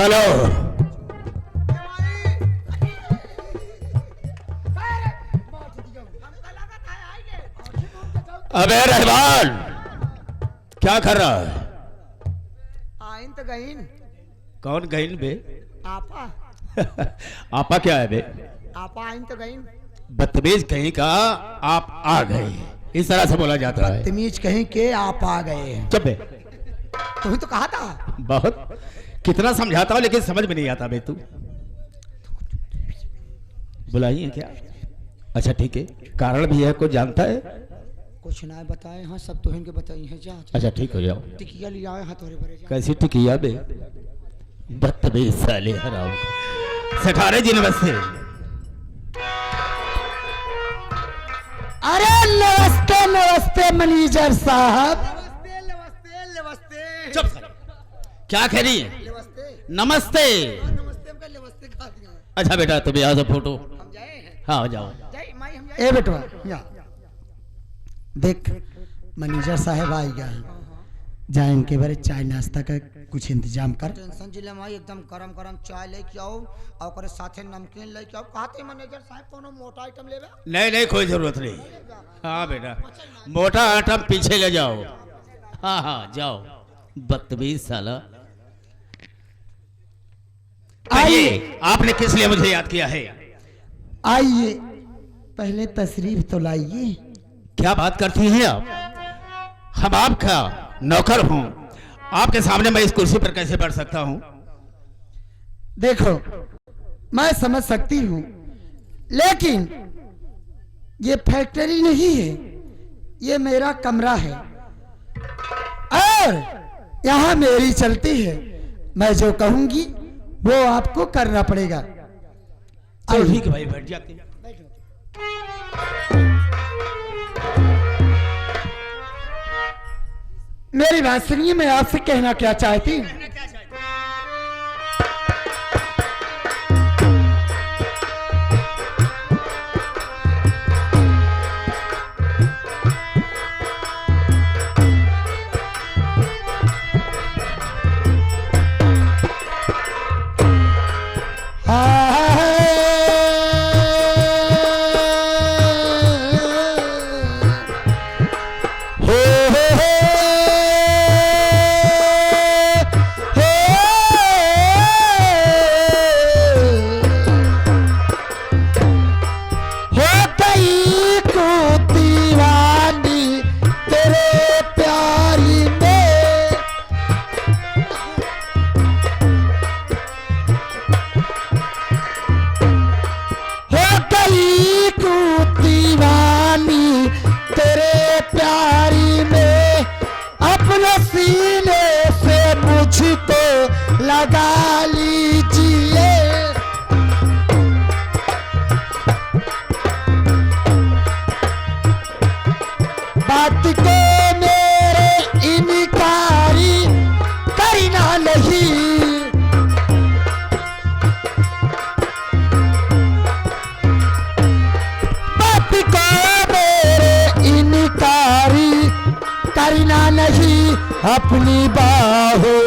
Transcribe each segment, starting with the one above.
Hello. अबे रहमान क्या कर रहा है? आइन तो गईन। कौन गईन बे? आपा। आपा क्या है बे? आपा आइन तो गईन। बदतमीज कहीं का आप आ गए, इस तरह से बोला जाता है। बदतमीज कहीं के आप आ गए। चुप बे। तुम्हें तो कहा था। बहुत कितना समझाता हूँ लेकिन समझ में नहीं आता बे। तू बुलाई है क्या? अच्छा ठीक है, कारण भी है, कुछ जानता है? कुछ ना बताए। हाँ सब तो इनके बताई है। जा अच्छा ठीक हो जाओ। टिकिया ले आए हाथ थोड़े भरे। कैसी टिकिया बे? बदतमीज साले हराम। सठारे जी नमस्ते। अरे नमस्ते नमस्ते मैनेजर साहब। नमस्ते नमस्ते नमस्ते। चुप साले। क्या कह रही है? नमस्ते नमस्ते। नमस्ते का नमस्ते खा दिया। अच्छा बेटा तुम यहाँ से फोटो। हम जाए हैं। हाँ जाओ। जाए माई हम जाए। ए बेटवा या देख मैनेजर साहब आ गया। जा इनके बारे चाय नाश्ता का कुछ इंतजाम कर। टेंशन जिले माई एकदम गरम गरम चाय लेके आओ और ओकरे साथे नमकीन लेके आओ। कहते मैनेजर साहब कोनो मोटा आइटम लेबे? नहीं नहीं कोई जरूरत नहीं। हाँ बेटा मोटा आइटम पीछे ले जाओ। हाँ हाँ जाओ। बदतमीज साला। आइए, आपने किस लिए मुझे याद किया है? आइए पहले तशरीफ तो लाइए। क्या बात करती हैं आप? हम आपका नौकर हूं, आपके सामने मैं इस कुर्सी पर कैसे बैठ सकता हूं? देखो मैं समझ सकती हूँ लेकिन ये फैक्ट्री नहीं है, ये मेरा कमरा है और यहाँ मेरी चलती है। मैं जो कहूंगी वो आपको करना पड़ेगा। चलो ठीक है भाई बैठ जाते हैं। मेरी बात सुनिए, मैं आपसे कहना क्या चाहती हूँ। लगा लीजिए बात को मेरे इनकारी करना नहीं। बात को मेरे इनकारी करना नहीं। अपनी बाहों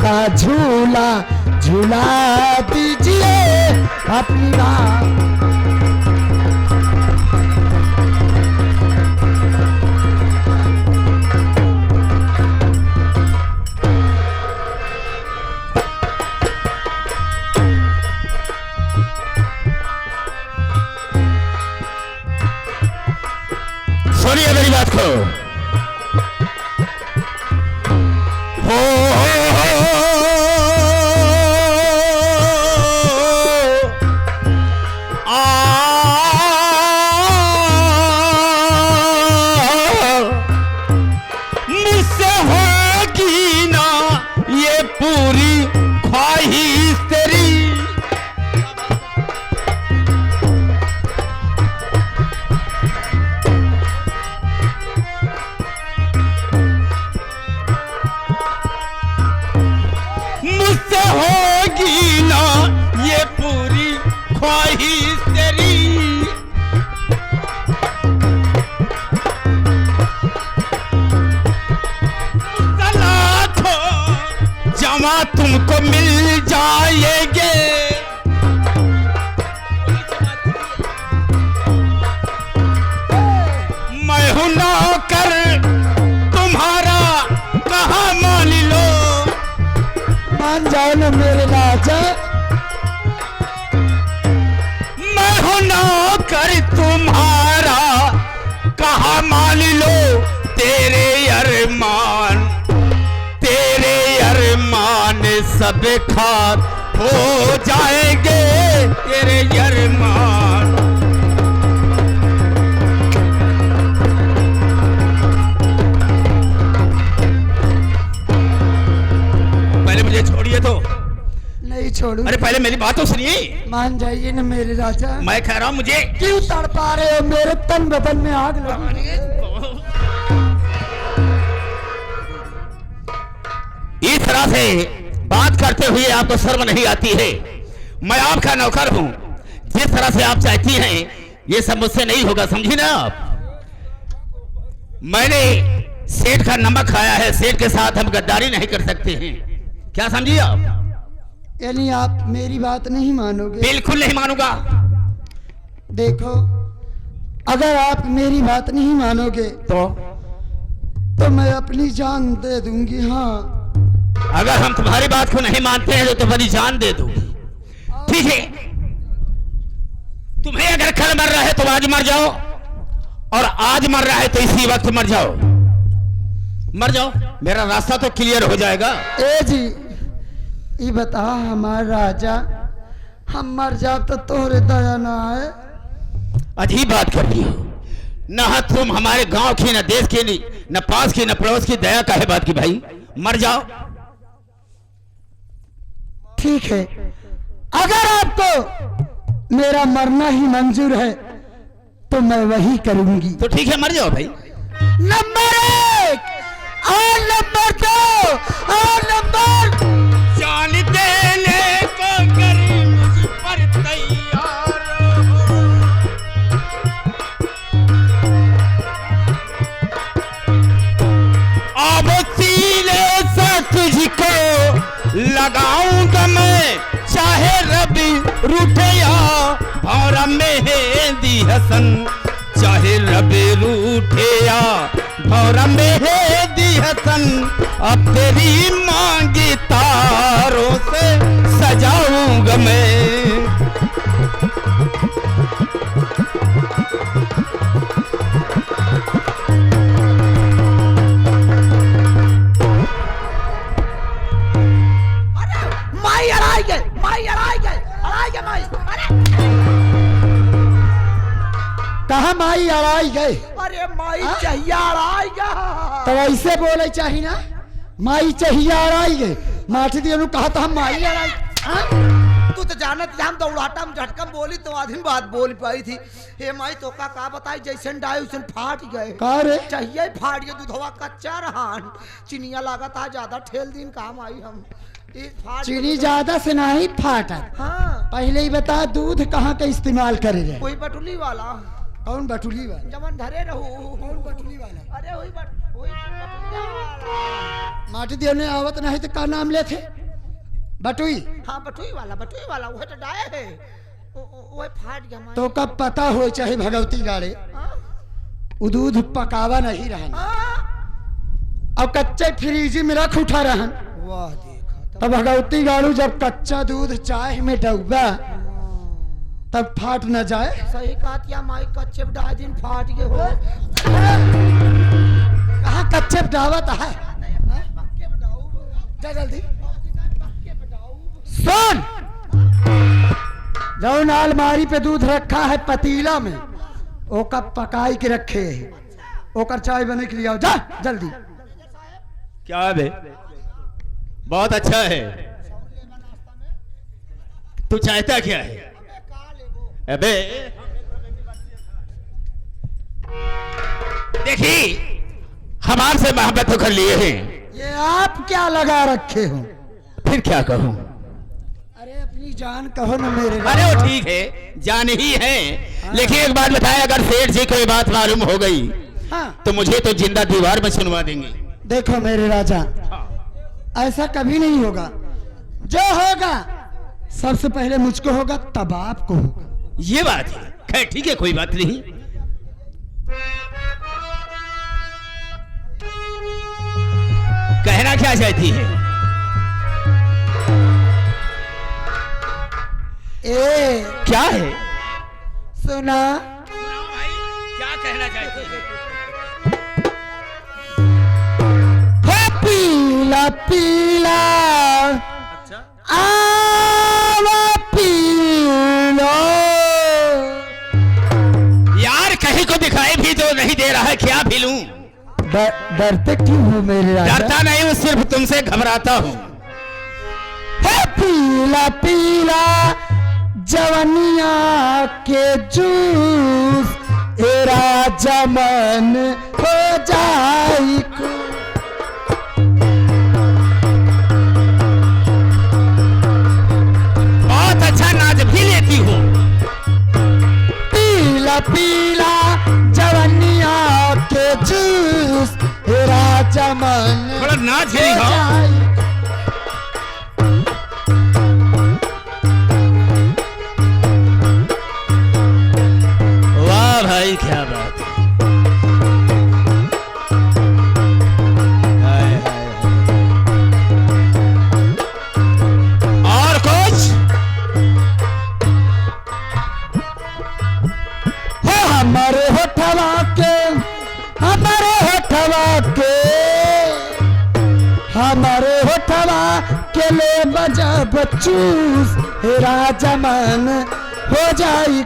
का झूला झूला दीजिए। अपनी बाहों सुनिए मेरी बात को। मुझसे होगी ना ये पूरी ख्वाहिश तेरी। मुझसे होगी ना ये पूरी ख्वाहिश तेरी। लाखों वहाँ तुमको मिल जाएंगे। मैं हूं नौकर तुम्हारा, कहाँ मान लो। मान जाओ ना मेरे राजा। मैं हूं नौकर तुम्हारा, कहाँ मान लो। तेरे अरमान सब खाक हो जाएंगे, तेरे अरमान। पहले मुझे छोड़िए तो। नहीं छोड़ू। अरे पहले मेरी बात तो सुनिए। मान जाइए ना मेरे राजा। मैं कह रहा हूं मुझे क्यों तड़पा रहे हो? मेरे तन बदन में आग लगी। इस तरह से बात करते हुए आपको शर्म नहीं आती है? मैं आपका नौकर हूं, जिस तरह से आप चाहती हैं ये सब मुझसे नहीं होगा, समझी ना आप? मैंने सेठ का नमक खाया है, सेठ के साथ हम गद्दारी नहीं कर सकते हैं, क्या समझिए आप? यानी आप मेरी बात नहीं मानोगे? बिल्कुल नहीं मानूंगा। देखो, अगर आप मेरी बात नहीं मानोगे तो मैं अपनी जान दे दूंगी। हाँ, अगर हम तुम्हारी बात को नहीं मानते हैं तो तुम्हारी जान दे दो। ठीक है, तुम्हें अगर कल मर रहा है तो आज मर जाओ, और आज मर रहा है तो इसी वक्त मर जाओ। मर जाओ, मेरा रास्ता तो क्लियर हो जाएगा। ए जी, ये बता हमारा राजा, हम मर जाओ तो तोहरे दया ना आए? अजीब बात कर रही हो। न तुम हमारे गांव की, न देश की, न पास की, न पड़ोस की दया का है बात की भाई। मर जाओ। ठीक है, अगर आपको मेरा मरना ही मंजूर है तो मैं वही करूंगी। तो ठीक है, मर जाओ भाई। नंबर 1 और नंबर 2 और नंबर जान देने को करी मुझ पर तैयार हो। अब सीने से तुझको लगाऊंगा मैं, चाहे रबी रूठे या भौरा मेहंदी हसन। चाहे रबी रूठे या भौरा मेहंदी हसन। अब तेरी मांगी तारों से सजाऊंगा मैं। कहा माई अड़ाई गए? अरे माई चाहिए अड़ाई तो ऐसे बोले चाहिए ना, माई चाहिए अड़ाई गए। माठी दिया कहा था हम माई अड़ाई। तू तो जानत हम दौड़ाटा में झटकम बोली तो आधी बात बोल पाई थी। हे माई तो का बताई, जैसे डाई वैसे फाट गए। का रे? चाहिए फाट गए, दूधवा कच्चा रहान, चिनिया लागत था ज्यादा, ठेल दिन काम आई हम। चीनी ज्यादा से नहीं फाटा। हाँ, पहले ही बता, दूध कहाँ का इस्तेमाल करे रहे? कोई बटुली वाला। कौन बटुली वाला? जमन धरे रहू। कौन बटुली वाला? अरे वही बटुलिया वाला। माटी दियो ने आवत नहीं तो का नाम ले थे? बटुई। हाँ, बटुई वाला वह तो डाये है, वो फाट गया। तो कब पता हो चाहे भगवती गाड़े वो दूध पकावा नहीं रहा, अब कच्चे फ्रीज में रख उठा रहा। वाह देखा तो भगवती गाड़ू जब कच्चा दूध चाय में डूबा तब फाट न जाए। सही कहा माई, कच्चे डाय दिन फाट गए हो। कहाँ कच्चे डावत है? जा जल्दी सुन, जौन अलमारी पे दूध रखा है पतीला में, ओका पकाई के रखे है, ओकर चाय बने के लिए आओ, जा जल्दी। क्या है? बहुत अच्छा है। तू चाहता क्या है? अबे देखी, हमारे से मोहब्बत तो कर लिए हैं। ये आप क्या लगा रखे हो? फिर क्या कहूं? अरे अपनी जान कहो ना मेरे। अरे वो ठीक है, जान ही है। लेकिन एक बात बताए, अगर सेठ जी को ये बात मालूम हो गई हाँ, तो मुझे तो जिंदा दीवार में सुनवा देंगे। देखो मेरे राजा, ऐसा कभी नहीं होगा। जो होगा सबसे पहले मुझको होगा, तब आपको होगा। ये बात है। खैर ठीक है, कोई बात नहीं। कहना क्या चाहती है? क्या है? सुना भाई, क्या कहना चाहती है? पीला पीला अच्छा, आवा पीलो। यार कहीं को दिखाई भी तो नहीं दे रहा है, क्या भी लूं? डरते क्यों हो मेरे राजा? डरता नहीं हूं, सिर्फ तुमसे घबराता हूं। पीला पीला जवनिया के जूस, ए राजा मन हो जाई। बहुत अच्छा नाच भी लेती हो। पीला पीला जवनिया के जूस, ए राजा मन थोड़ा नाच ही हो दिखाओ। जाई। वाह भाई, क्या बात है। हाय, हाय, हाय। और कुछ? हो हमारे होठवा के, हमारे होठवा के, हमारे होठवा के ले बजा बचूस, हे राजा मन हो जाई।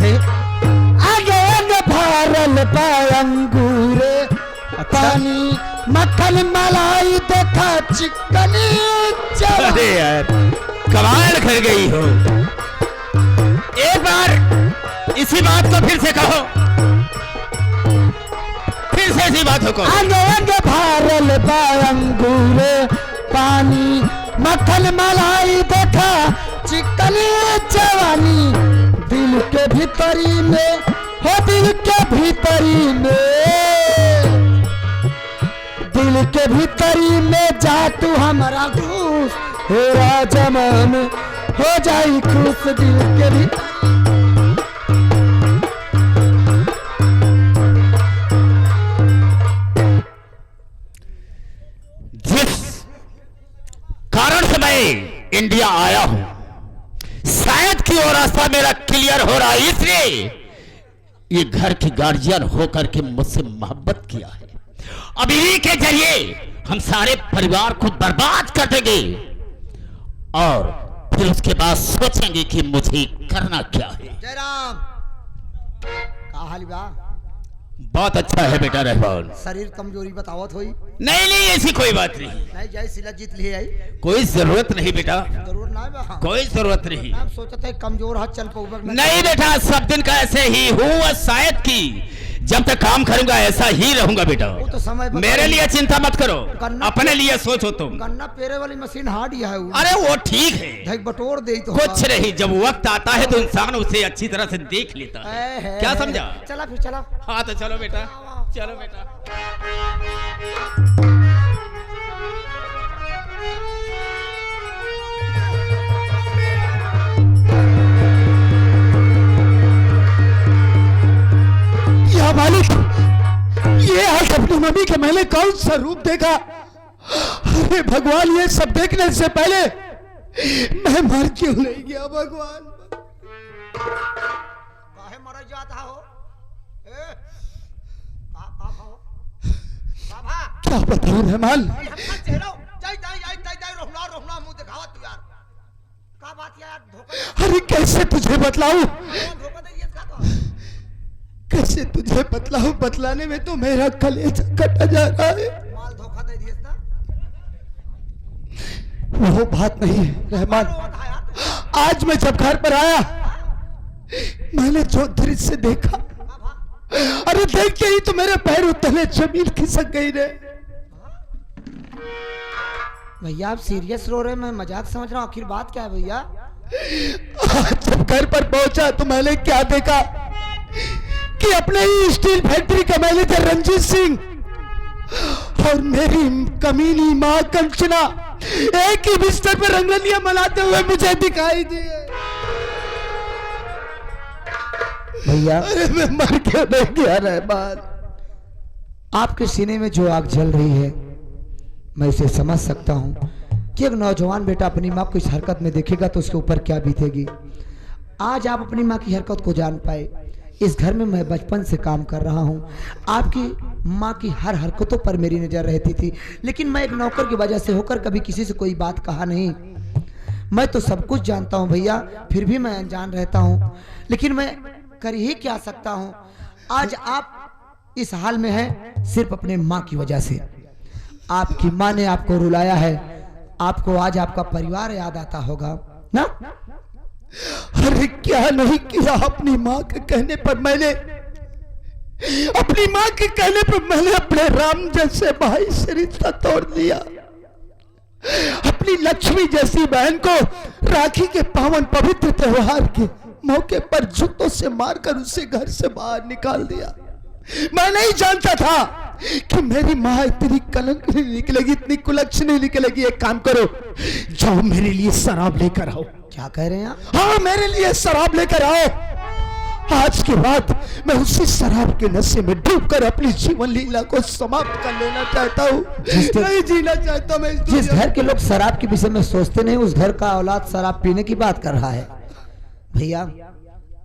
आगे आगे भरल बा अंगूरे, पानी मक्खन मलाई देखा चिकनी जवा। अरे यार, कमाल कर गई हो। एक बार इसी बात को फिर से कहो, फिर से इसी बात को। आगे आगे भरल बा अंगूरे, पानी मक्खन मलाई देखा चिकनी जवानी। दिल के भीतरी में हो, दिल के भीतरी में, दिल के भीतरी में जा तू हमारा घूस, हे राजा मन हो जाई खुश। दिल के भीतर जिस कारण से मैं इंडिया आया हूं, शायद कि वो रास्ता मेरा क्लियर हो रहा है, इसलिए ये घर की गार्जियन होकर के मुझसे मोहब्बत किया है। अब इन्हीं के जरिए हम सारे परिवार को बर्बाद कर देंगे और फिर उसके बाद सोचेंगे कि मुझे करना क्या है। जयराम का हाल बा? बहुत अच्छा है बेटा रहमान। शरीर कमजोरी बतावत होई? नहीं नहीं, ऐसी कोई बात नहीं। नहीं जय सिला जीत लिए आई, कोई जरूरत नहीं बेटा, जरूर ना बा। कोई जरूरत नहीं। मैं सोचते कमजोर हाथ चल पाऊंगा नहीं बेटा, सब दिन का ऐसे ही हूँ और शायद कि जब तक काम करूंगा ऐसा ही रहूंगा बेटा। वो तो समय मेरे लिए चिंता मत करो, गन्ना- अपने लिए सोचो तुम। गन्ना पेरे वाली मशीन हार्ड है वो। अरे वो ठीक है, धक बटोर दे तो कुछ नहीं, जब वक्त आता है तो इंसान उसे अच्छी तरह से देख लेता है। क्या समझा? चला फिर चला। हाँ तो चलो बेटा, चलो बेटा। या मालिक, ये आज अपनी मम्मी के मैंने कौन सा रूप देखा? अरे भगवान, ये सब देखने से पहले मैं मर क्यों नहीं गया भगवान? काहे मर जाता हो? क्या बताऊं रहमान, अरे कैसे तुझे बतलाऊं, कैसे तुझे बतलाऊं? बतलाने में तो मेरा कलेजा कटा जा रहा है। वो बात नहीं है रहमान, आज मैं जब घर पर आया मैंने जो दृश्य देखा, अरे देखते ही तो मेरे पैरों तले जमीन खिसक गई रे। भैया आप सीरियस रो रहे, मैं मजाक समझ रहा हूँ, आखिर बात क्या है भैया? जब घर पर पहुंचा तो मैंने क्या देखा, कि अपने ही स्टील फैक्ट्री का मैनेजर रंजीत सिंह और मेरी कमीनी मां कंचना एक ही बिस्तर पर रंगलियां मनाते हुए मुझे दिखाई दिए। भैया अरे मैं मर क्यों नहीं गया रहमान? आपके सीने में जो आग जल रही है मैं इसे समझ सकता हूँ कि एक नौजवान बेटा अपनी माँ को इस हरकत में देखेगा तो उसके ऊपर क्या बीतेगी। आज आप अपनी माँ की हरकत को जान पाए। इस घर में मैं बचपन से काम कर रहा हूँ। आपकी माँ की हर हरकतों पर मेरी नज़र रहती थी, लेकिन मैं एक नौकर की वजह से होकर कभी किसी से कोई बात कहा नहीं। मैं तो सब कुछ जानता हूँ भैया, फिर भी मैं अनजान रहता हूँ, लेकिन मैं कर ही क्या सकता हूँ। आज आप इस हाल में हैं सिर्फ अपने माँ की वजह से। आपकी माँ ने आपको रुलाया है, आपको आज आपका परिवार याद आता होगा ना? अरे क्या नहीं किया अपनी माँ के कहने पर मैंने, अपनी माँ के कहने पर मैंने अपने राम जैसे भाई से रिश्ता तोड़ दिया। अपनी लक्ष्मी जैसी बहन को राखी के पावन पवित्र त्योहार के मौके पर जूतों से मारकर उसे घर से बाहर निकाल दिया। मैं नहीं जानता था कि मेरी माँ इतनी कलंक नहीं निकलेगी, इतनी कुलक्ष नहीं निकलेगी। एक काम करो, जाओ मेरे लिए शराब लेकर आओ। क्या कह रहे हैं आप? हाँ, मेरे लिए शराब लेकर आओ। आज के बाद मैं उसी शराब के नशे में डूबकर अपनी जीवन लीला को समाप्त कर लेना चाहता हूँ। नहीं जीना चाहता मैं। जिस घर के लोग शराब के विषय में सोचते नहीं, उस घर का औलाद शराब पीने की बात कर रहा है। भैया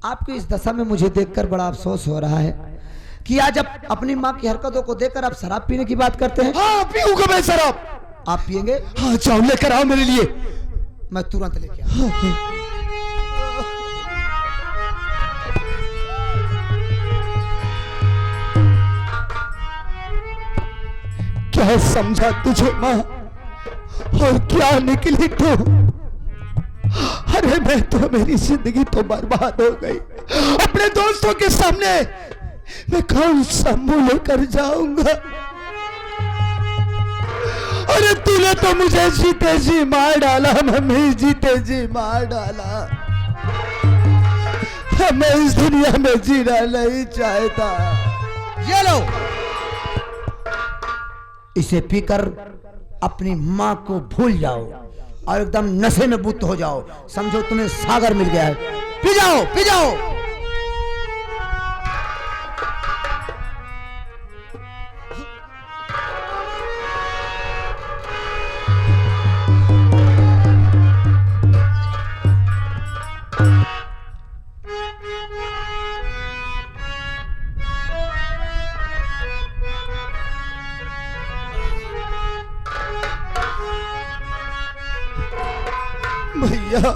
आपकी इस दशा में मुझे देखकर बड़ा अफसोस हो रहा है कि आज आप अपनी माँ की हरकतों को देखकर आप शराब पीने की बात करते हैं। हाँ, पीऊंगा मैं शराब। आप पिएंगे? हाँ, जाओ लेकर आओ मेरे लिए। मैं तुरंत लेके आता। क्या समझा तुझे माँ, और क्या निकली तू? अरे मैं तो, मेरी जिंदगी तो बर्बाद हो गई। अपने दोस्तों के सामने मैं कौन सा मुंह लेकर जाऊंगा? अरे तूने तो मुझे जीते जी मार डाला मम्मी, जीते जी मार डाला। मैं इस दुनिया में जीना नहीं चाहता। ये लो, इसे पीकर अपनी माँ को भूल जाओ और एकदम नशे में बुत हो जाओ। समझो तुम्हें सागर मिल गया है। पी जाओ, पी जाओ। भैया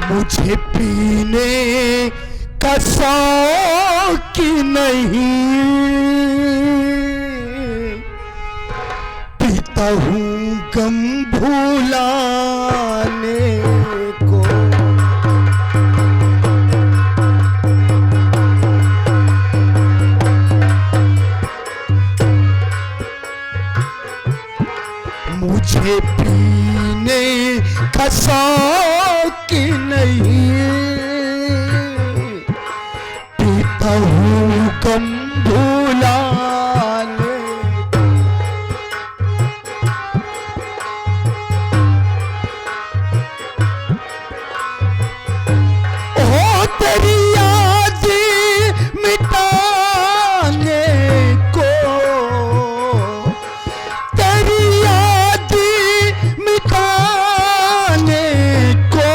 मुझे पीने का शौक नहीं, पीता हूँ गम भुलाने को। मुझे पीने का शौक नहीं, पीता हूँ गम भुलाने। ओ तेरी याद मिटाने को, तेरी याद मिटाने को,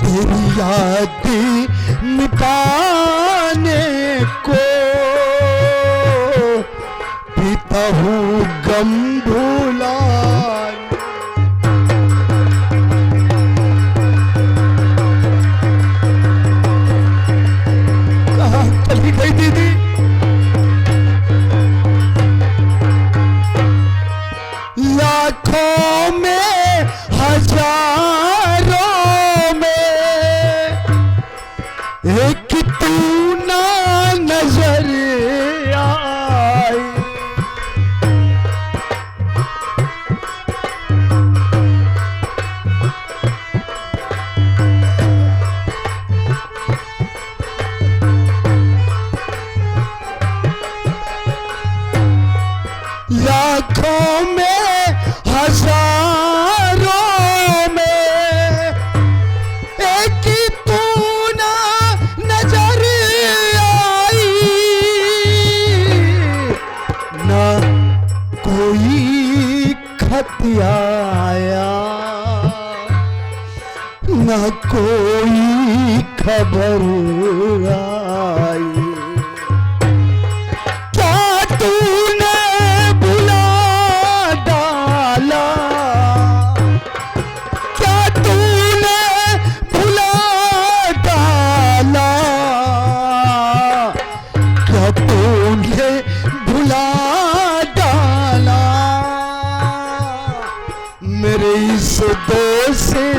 तेरी याद मिटाने को, पीता हूँ गम भुलाने। कहाँ चली गई दीदी? लाखों में हजारों में एक तू ना नजर आई। कि तू ना नजर आई, ना कोई खत आया, ना कोई खबर आई। क्या तूने भुला डाला, क्या तूने भुला डाला, क्या तूने भुला डाला मेरे इस दोस्ताना